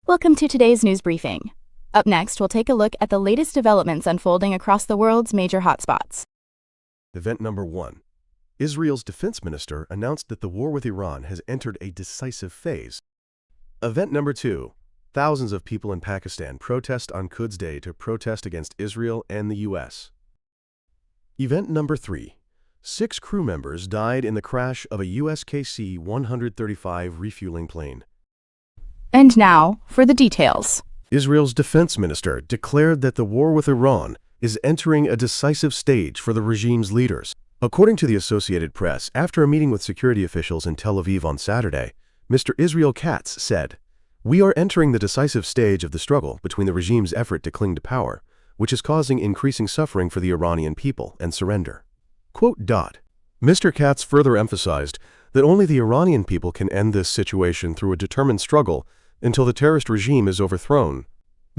Welcome to today's news briefing. Up next, we'll take a look at the latest developments unfolding across the world's major hotspots. Event number 1. Israel's defense minister announced that the war with Iran has entered a decisive phase. Event number 2. Thousands of people in Pakistan protest on Quds Day to protest against Israel and the U.S. Event number 3. 6 crew members died in the crash of a USKC-135 refueling plane. And now, for the details. Israel's defense minister declared that the war with Iran is entering a decisive stage for the regime's leaders. According to the Associated Press, after a meeting with security officials in Tel Aviv on Saturday, Mr. Israel Katz said, "We are entering the decisive stage of the struggle between the regime's effort to cling to power, which is causing increasing suffering for the Iranian people, and surrender." Mr. Katz further emphasized that only the Iranian people can end this situation through a determined struggle until the terrorist regime is overthrown.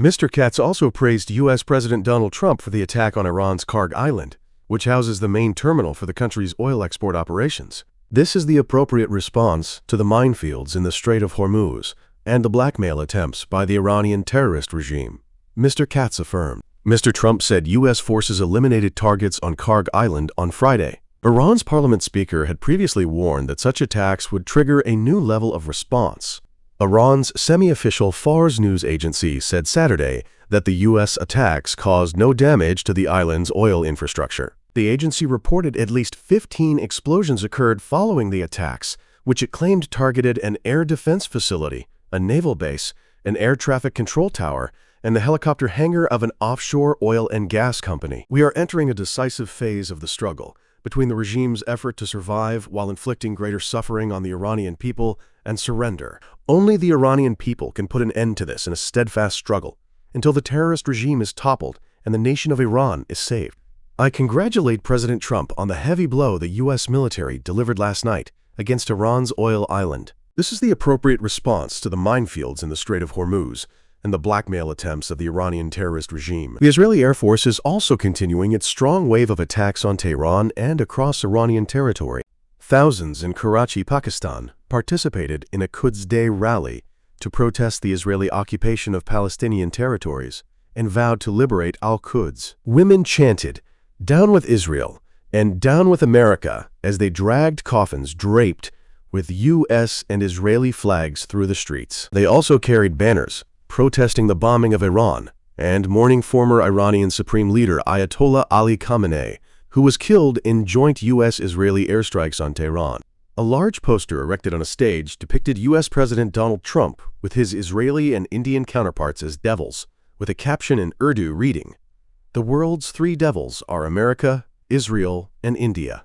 Mr. Katz also praised U.S. President Donald Trump for the attack on Iran's Kharg Island, which houses the main terminal for the country's oil export operations. This is the appropriate response to the minefields in the Strait of Hormuz and the blackmail attempts by the Iranian terrorist regime, Mr. Katz affirmed. Mr. Trump said U.S. forces eliminated targets on Kharg Island on Friday. Iran's parliament speaker had previously warned that such attacks would trigger a new level of response. Iran's semi-official Fars news agency said Saturday that the U.S. attacks caused no damage to the island's oil infrastructure. The agency reported at least 15 explosions occurred following the attacks, which it claimed targeted an air defense facility, a naval base, an air traffic control tower, and the helicopter hangar of an offshore oil and gas company. "We are entering a decisive phase of the struggle between the regime's effort to survive while inflicting greater suffering on the Iranian people and surrender. Only the Iranian people can put an end to this in a steadfast struggle until the terrorist regime is toppled and the nation of Iran is saved. I congratulate President Trump on the heavy blow the U.S. military delivered last night against Iran's oil island. This is the appropriate response to the minefields in the Strait of Hormuz and the blackmail attempts of the Iranian terrorist regime. The Israeli Air Force is also continuing its strong wave of attacks on Tehran and across Iranian territory. Thousands in Karachi, Pakistan, participated in a Quds Day rally to protest the Israeli occupation of Palestinian territories and vowed to liberate al-Quds. Women chanted, "Down with Israel," and "Down with America," as they dragged coffins draped with U.S. and Israeli flags through the streets. They also carried banners protesting the bombing of Iran and mourning former Iranian Supreme Leader Ayatollah Ali Khamenei, who was killed in joint U.S.-Israeli airstrikes on Tehran. A large poster erected on a stage depicted U.S. President Donald Trump with his Israeli and Indian counterparts as devils, with a caption in Urdu reading, "The world's 3 devils are America, Israel, and India."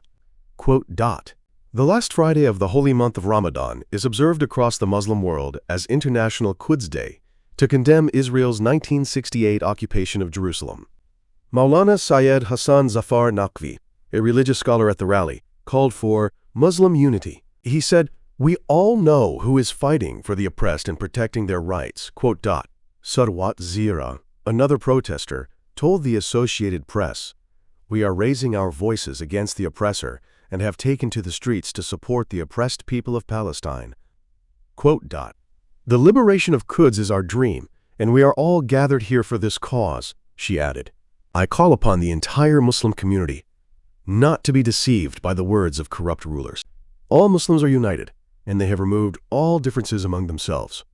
The last Friday of the holy month of Ramadan is observed across the Muslim world as International Quds Day to condemn Israel's 1968 occupation of Jerusalem. Maulana Syed Hassan Zafar Naqvi, a religious scholar at the rally, called for Muslim unity. He said, "We all know who is fighting for the oppressed and protecting their rights." Sarwat Zira, another protester, told the Associated Press, "We are raising our voices against the oppressor and have taken to the streets to support the oppressed people of Palestine." "The liberation of Quds is our dream, and we are all gathered here for this cause," she added. "I call upon the entire Muslim community not to be deceived by the words of corrupt rulers. All Muslims are united, and they have removed all differences among themselves.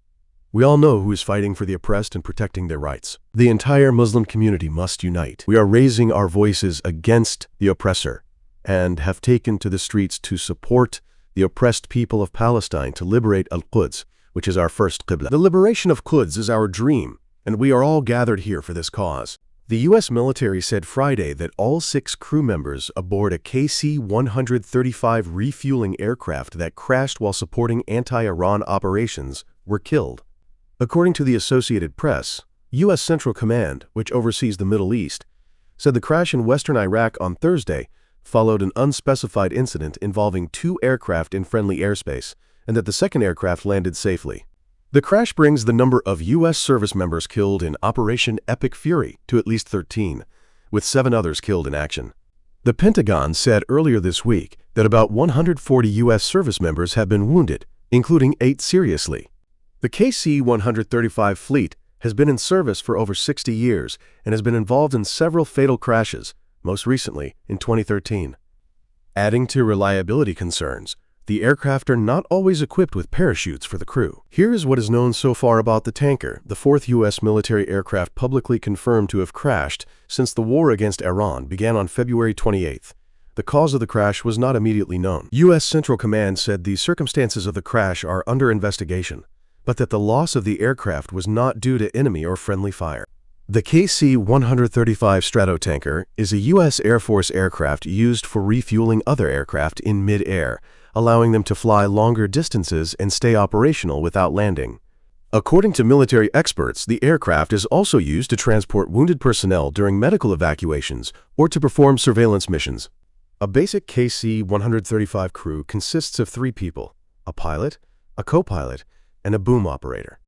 We all know who is fighting for the oppressed and protecting their rights. The entire Muslim community must unite. We are raising our voices against the oppressor and have taken to the streets to support the oppressed people of Palestine to liberate al-Quds, which is our first Qibla. The liberation of Quds is our dream, and we are all gathered here for this cause." The U.S. military said Friday that all 6 crew members aboard a KC-135 refueling aircraft that crashed while supporting anti-Iran operations were killed. According to the Associated Press, U.S. Central Command, which oversees the Middle East, said the crash in western Iraq on Thursday followed an unspecified incident involving 2 aircraft in friendly airspace, and that the second aircraft landed safely. The crash brings the number of U.S. service members killed in Operation Epic Fury to at least 13, with 7 others killed in action. The Pentagon said earlier this week that about 140 U.S. service members have been wounded, including 8 seriously. The KC-135 fleet has been in service for over 60 years and has been involved in several fatal crashes, most recently in 2013. Adding to reliability concerns, the aircraft are not always equipped with parachutes for the crew. Here is what is known so far about the tanker, the fourth U.S. military aircraft publicly confirmed to have crashed since the war against Iran began on February 28th. The cause of the crash was not immediately known. U.S. Central Command said the circumstances of the crash are under investigation, but that the loss of the aircraft was not due to enemy or friendly fire. The KC-135 Stratotanker is a U.S. Air Force aircraft used for refueling other aircraft in mid-air, allowing them to fly longer distances and stay operational without landing. According to military experts, the aircraft is also used to transport wounded personnel during medical evacuations or to perform surveillance missions. A basic KC-135 crew consists of 3 people: a pilot, a co-pilot, and a boom operator.